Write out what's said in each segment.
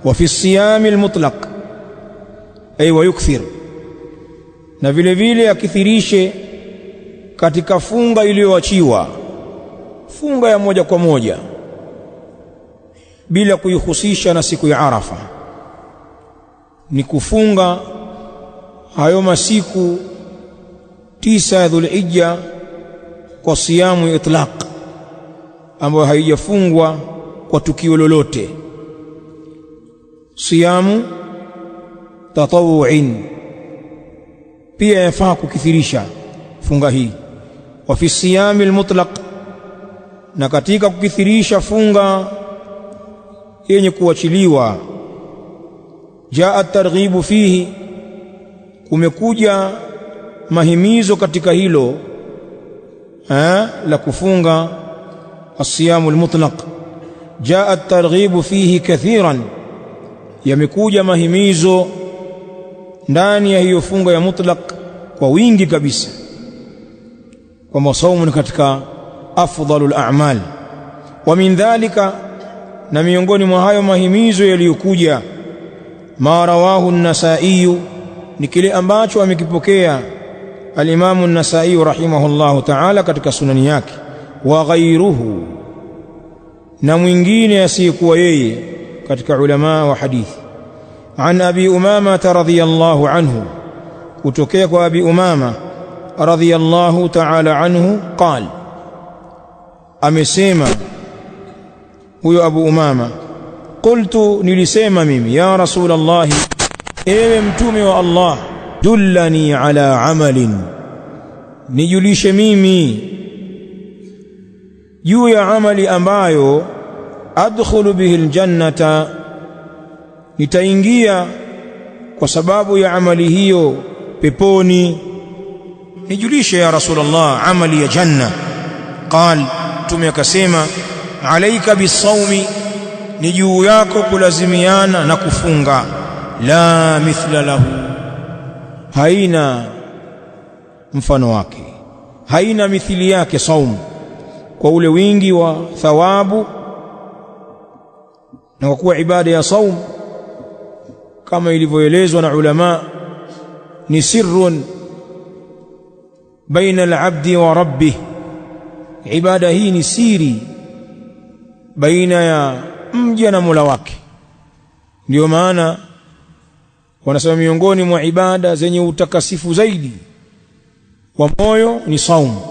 Wa fi siyami almutlaq ay wa yukthir, na vile vile akithirishe katika funga iliyoachiwa, funga ya moja kwa moja bila kuihusisha na siku ya Arafa. Ni kufunga hayo masiku 9 ya Dhulhijja kwa siyamu itlaq, ambayo haijafungwa kwa tukio lolote. Siyamu tatawu'in pia yafaa kukithirisha funga hii. Wa fi siyami almutlaq, na katika kukithirisha funga yenye kuachiliwa, jaa targhibu fihi, kumekuja mahimizo katika hilo la kufunga asiyamu almutlaq. Jaa targhibu fihi kathiran, yamekuja mahimizo ndani ya hiyo funga ya mutlaq kwa wingi kabisa, kwamba saumu ni katika afdalul a'mal. Wa min dhalika, na miongoni mwa hayo mahimizo yaliyokuja, ma rawahu an-Nasa'i, ni kile ambacho amekipokea al-Imam an-Nasa'i rahimahullahu ta'ala katika sunani yake, wa ghayruhu, na mwingine asiyekuwa yeye katika ulama wa hadithi, an Abi Umama radhiyallahu anhu, kutokea kwa Abi Umama radhiyallahu ta'ala anhu, qala, amesema huyo Abu Umama, qultu, nilisema mimi, ya Rasulullah, ewe mtume wa Allah, dullani ala amalin, nijulishe mimi juu ya amali ambayo adkhulu bihi aljannata, nitaingia kwa sababu ya amali hiyo peponi. Nijulishe ya Rasulullah amali ya janna. Qal, mtume akasema, alaika bisawmi, ni juu yako kulazimiana na kufunga. La mithla lahu, haina mfano wake, haina mithili yake saumu, kwa ule wingi wa thawabu, na kwa kuwa ibada ya saumu kama ilivyoelezwa na ulama ni sirrun baina al-abdi wa rabbih. Ibada hii ni siri baina ya mja na Mola wake. Ndio maana wanasema miongoni mwa ibada zenye utakasifu zaidi wa moyo ni saumu,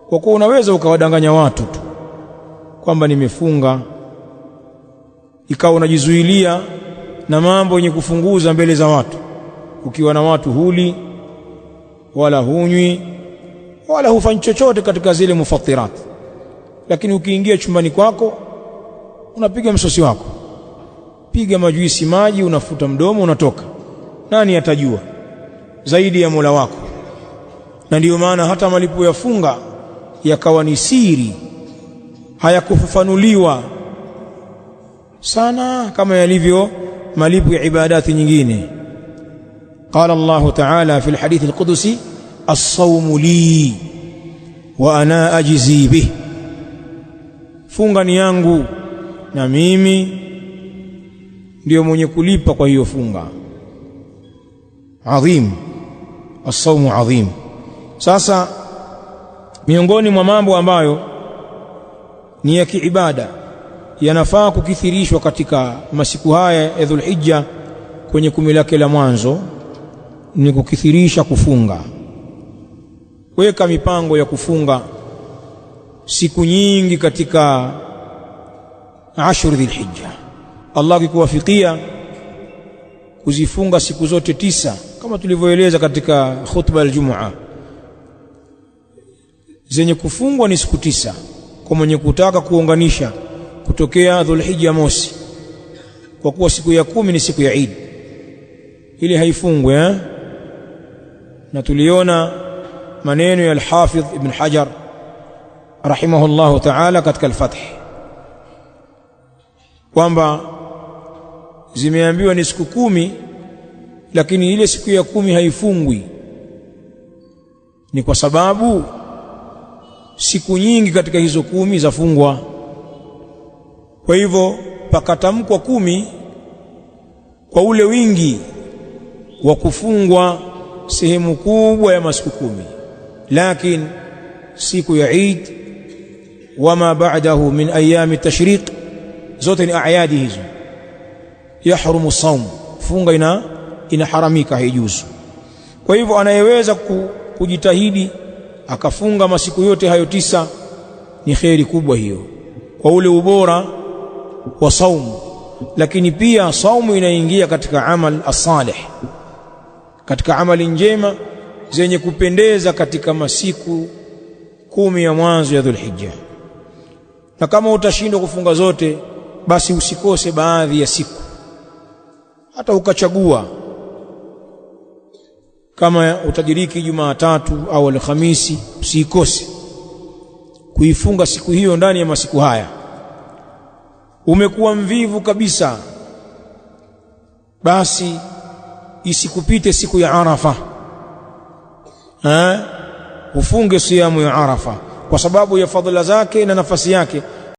kwa kuwa unaweza ukawadanganya watu tu kwamba nimefunga, ikawa unajizuilia na mambo yenye kufunguza mbele za watu. Ukiwa na watu huli wala hunywi wala hufanyi chochote katika zile mufattirat, lakini ukiingia chumbani kwako unapiga msosi wako, piga majuisi maji, unafuta mdomo, unatoka. Nani atajua zaidi ya Mola wako? Na ndiyo maana hata malipo ya funga yakawa ni siri, hayakufafanuliwa sana kama yalivyo malipo ya ibadati nyingine. Qala Allahu ta'ala fi al-hadith al-qudusi, as-sawmu li wa ana ajzi bih, funga ni yangu na mimi ndio mwenye kulipa kwa hiyo funga. Adhim, as-sawmu adhim. Sasa miongoni mwa mambo ambayo ni ya kiibada yanafaa kukithirishwa katika masiku haya ya Dhulhijja kwenye 10 lake la mwanzo ni kukithirisha kufunga. Weka mipango ya kufunga siku nyingi katika ashur Dhulhijja. Allah akikuwafikia kuzifunga siku zote 9 kama tulivyoeleza katika khutba al-Jum'a, zenye kufungwa ni siku 9 kwa mwenye kutaka kuunganisha kutokea Dhulhijja mosi, kwa kuwa siku ya 10 ni siku ya Eid, ili haifungwe. Na tuliona maneno ya al-Hafidh Ibn Hajar rahimahullahu ta'ala katika al-Fath kwamba zimeambiwa ni siku 10, lakini ile siku ya 10 haifungwi. Ni kwa sababu siku nyingi katika hizo 10 zafungwa. Kwa hivyo pakatamkwa 10 kwa ule wingi wa kufungwa sehemu kubwa ya masiku 10. Lakini siku ya Eid wama ba'dahu min ayami tashriq zote ni ayadi hizo, yahrumu saum, funga inaharamika, haijuzu. Kwa hivyo anayeweza kujitahidi akafunga masiku yote hayo 9 ni kheri kubwa hiyo, kwa ule ubora wa saumu. Lakini pia saumu inaingia katika amal as-salih, katika amali njema zenye kupendeza katika masiku 10 ya mwanzo ya Dhulhijja. Na kama utashindwa kufunga zote, basi usikose baadhi ya siku, hata ukachagua kama utadiriki Jumatatu au Alhamisi, usikose kuifunga siku hiyo ndani ya masiku haya. Umekuwa mvivu kabisa, basi isikupite siku ya Arafa, ufunge siyamu ya Arafa kwa sababu ya fadhila zake na nafasi yake.